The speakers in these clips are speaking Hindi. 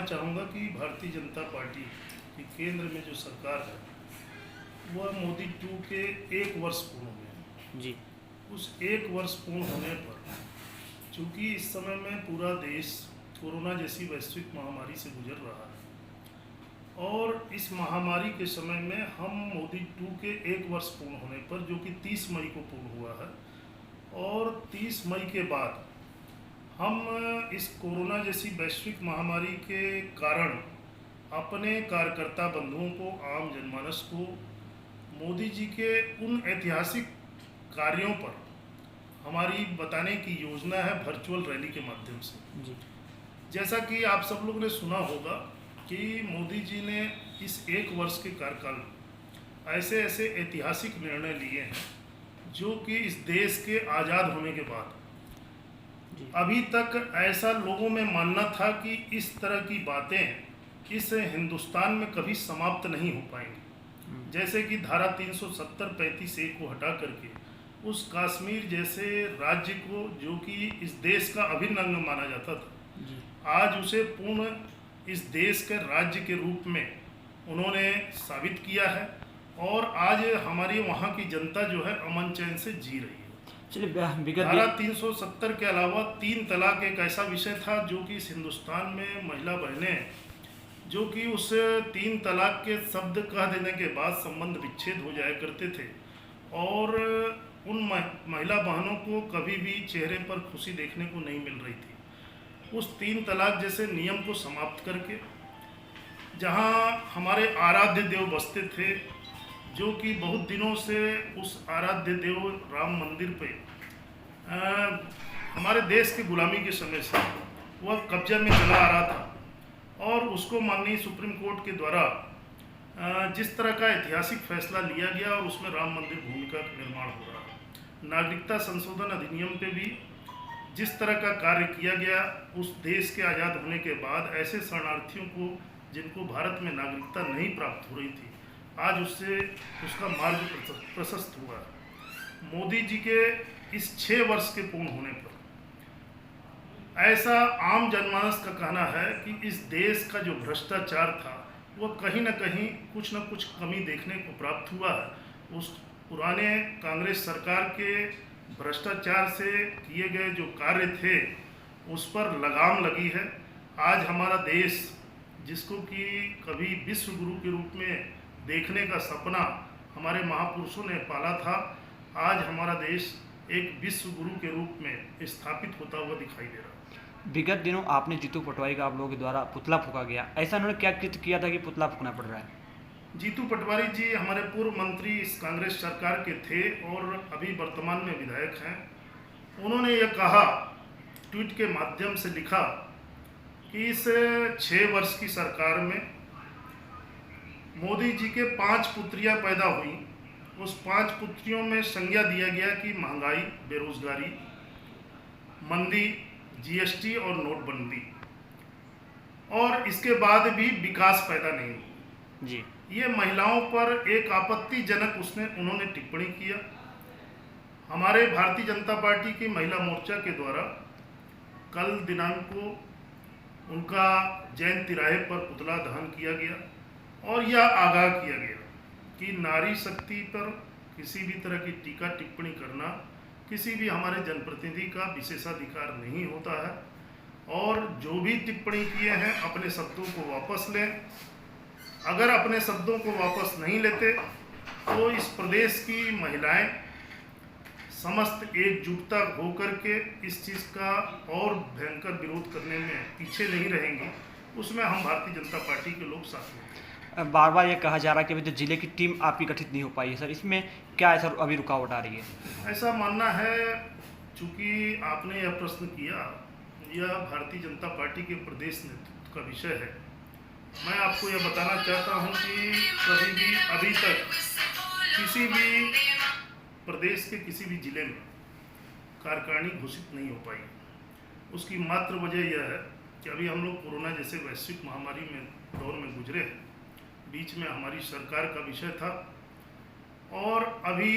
चाहूँगा कि भारतीय जनता पार्टी की केंद्र में जो सरकार है वह मोदी 2 के 1 वर्ष पूर्ण हुए हैं। जी। उस 1 वर्ष पूर्ण होने पर चूँकि इस समय में पूरा देश कोरोना जैसी वैश्विक महामारी से गुजर रहा है और इस महामारी के समय में हम मोदी 2 के 1 वर्ष पूर्ण होने पर जो कि 30 मई को पूर्ण हुआ है और 30 मई के बाद हम इस कोरोना जैसी वैश्विक महामारी के कारण अपने कार्यकर्ता बंधुओं को, आम जनमानस को मोदी जी के उन ऐतिहासिक कार्यों पर हमारी बताने की योजना है वर्चुअल रैली के माध्यम से। जी। जैसा कि आप सब लोगों ने सुना होगा कि मोदी जी ने इस 1 वर्ष के कार्यकाल में ऐसे ऐसे ऐतिहासिक निर्णय लिए हैं जो कि इस देश के आज़ाद होने के बाद अभी तक ऐसा लोगों में मानना था कि इस तरह की बातें इस हिंदुस्तान में कभी समाप्त नहीं हो पाएंगी। जैसे कि धारा 370 35 को हटा करके उस कश्मीर जैसे राज्य को जो कि इस देश का अभिन्न अंग माना जाता था, आज उसे पूर्ण इस देश के राज्य के रूप में उन्होंने साबित किया है और आज हमारी वहाँ की जनता जो है अमन चैन से जी रही है। धारा 370 के अलावा 3 तलाक एक ऐसा विषय था जो कि इस हिंदुस्तान में महिला बहनें जो कि उस 3 तलाक के शब्द कह देने के बाद संबंध विच्छेद हो जाया करते थे और उन महिला बहनों को कभी भी चेहरे पर खुशी देखने को नहीं मिल रही थी। उस 3 तलाक जैसे नियम को समाप्त करके जहां हमारे आराध्य देव बसते थे, जो कि बहुत दिनों से उस आराध्य देव राम मंदिर पे हमारे देश की गुलामी के समय से वह कब्जा में चला आ रहा था और उसको माननीय सुप्रीम कोर्ट के द्वारा जिस तरह का ऐतिहासिक फैसला लिया गया और उसमें राम मंदिर भूमि का निर्माण हो रहा है। नागरिकता संशोधन अधिनियम पे भी जिस तरह का कार्य किया गया, उस देश के आज़ाद होने के बाद ऐसे शरणार्थियों को जिनको भारत में नागरिकता नहीं प्राप्त हो रही थी, आज उससे उसका मार्ग प्रशस्त हुआ है। मोदी जी के इस 6 वर्ष के पूर्ण होने पर ऐसा आम जनमानस का कहना है कि इस देश का जो भ्रष्टाचार था वह कहीं न कहीं कुछ न कुछ कमी देखने को प्राप्त हुआ है। उस पुराने कांग्रेस सरकार के भ्रष्टाचार से किए गए जो कार्य थे उस पर लगाम लगी है। आज हमारा देश जिसको कि कभी विश्व गुरु के रूप में देखने का सपना हमारे महापुरुषों ने पाला था, आज हमारा देश एक विश्व गुरु के रूप में स्थापित होता हुआ दिखाई दे रहा है। विगत दिनों आपने जीतू पटवारी का आप लोगों के द्वारा पुतला फूका गया, ऐसा उन्होंने क्या कृत्य किया था कि पुतला फूकना पड़ रहा है? जीतू पटवारी जी हमारे पूर्व मंत्री इस कांग्रेस सरकार के थे और अभी वर्तमान में विधायक हैं। उन्होंने यह कहा, ट्वीट के माध्यम से लिखा कि इस 6 वर्ष की सरकार में मोदी जी के 5 पुत्रियां पैदा हुई। उस 5 पुत्रियों में संज्ञा दिया गया कि महंगाई, बेरोजगारी, मंदी, जीएसटी और नोटबंदी, और इसके बाद भी विकास पैदा नहीं हुआ जी। ये महिलाओं पर एक आपत्तिजनक उन्होंने टिप्पणी किया। हमारे भारतीय जनता पार्टी की महिला मोर्चा के द्वारा कल दिनांक को उनका जैन तिराहे पर पुतला दहन किया गया और यह आगाह किया गया कि नारी शक्ति पर किसी भी तरह की टीका टिप्पणी करना किसी भी हमारे जनप्रतिनिधि का विशेषाधिकार नहीं होता है और जो भी टिप्पणी किए हैं अपने शब्दों को वापस लें। अगर अपने शब्दों को वापस नहीं लेते तो इस प्रदेश की महिलाएं समस्त एकजुटता होकर के इस चीज़ का और भयंकर विरोध करने में पीछे नहीं रहेंगी। उसमें हम भारतीय जनता पार्टी के लोग साथ हैं। बार बार ये कहा जा रहा है कि अभी जो जिले की टीम आपकी गठित नहीं हो पाई है, सर इसमें क्या ऐसा अभी रुकावट आ रही है? ऐसा मानना है, चूँकि आपने यह प्रश्न किया, यह भारतीय जनता पार्टी के प्रदेश नेतृत्व का विषय है। मैं आपको यह बताना चाहता हूं कि कभी भी अभी तक किसी भी प्रदेश के किसी भी जिले में कार्यकारिणी घोषित नहीं हो पाई। उसकी मात्र वजह यह है कि अभी हम लोग कोरोना जैसे वैश्विक महामारी में दौर में गुजरे हैं, बीच में हमारी सरकार का विषय था और अभी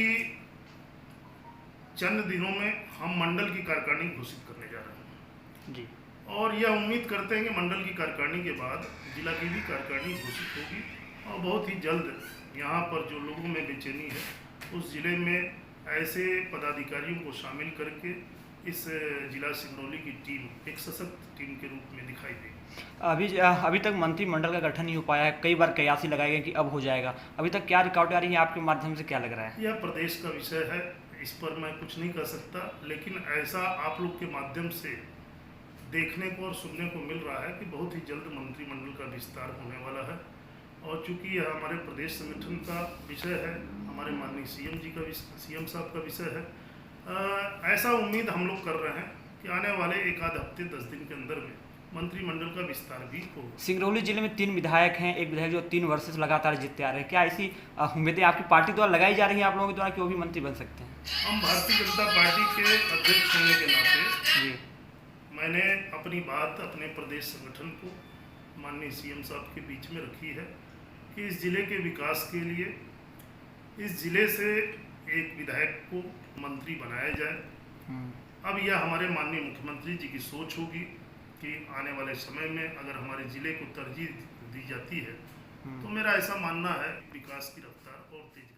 चंद दिनों में हम मंडल की कार्यकारिणी घोषित करने जा रहे हैं। जी। और यह उम्मीद करते हैं कि मंडल की कार्यकारिणी के बाद जिला की भी कार्यकारिणी घोषित होगी और बहुत ही जल्द यहाँ पर जो लोगों में बेचैनी है उस जिले में ऐसे पदाधिकारियों को शामिल करके इस जिला सिंगरौली की टीम एक सशक्त टीम के रूप में दिखाई देगी। अभी तक मंत्रिमंडल का गठन नहीं हो पाया है, कई बार कयासी लगाए गए कि अब हो जाएगा, अभी तक क्या रिकॉर्ड आ रही है आपके माध्यम से, क्या लग रहा है? यह प्रदेश का विषय है, इस पर मैं कुछ नहीं कर सकता, लेकिन ऐसा आप लोग के माध्यम से देखने को और सुनने को मिल रहा है कि बहुत ही जल्द मंत्रिमंडल का विस्तार होने वाला है। और चूंकि यह हमारे प्रदेश संगठन का विषय है, हमारे माननीय सीएम साहब का विषय है, ऐसा उम्मीद हम लोग कर रहे हैं कि आने वाले एक आध हफ्ते 10 दिन के अंदर में मंत्रिमंडल का विस्तार भी होगा। सिंगरौली जिले में 3 विधायक हैं, एक विधायक जो 3 वर्ष से लगातार जीतते आ रहे हैं, क्या ऐसी उम्मीदें आपकी पार्टी द्वारा लगाई जा रही हैं आप लोगों के द्वारा कि वो भी मंत्री बन सकते हैं? हम भारतीय जनता पार्टी के अध्यक्ष होने के नाते जी, मैंने अपनी बात अपने प्रदेश संगठन को माननीय सीएम साहब के बीच में रखी है कि इस जिले के विकास के लिए इस जिले से एक विधायक को मंत्री बनाया जाए। अब यह हमारे माननीय मुख्यमंत्री जी की सोच होगी कि आने वाले समय में अगर हमारे जिले को तरजीह दी जाती है तो मेरा ऐसा मानना है विकास की रफ्तार और तेज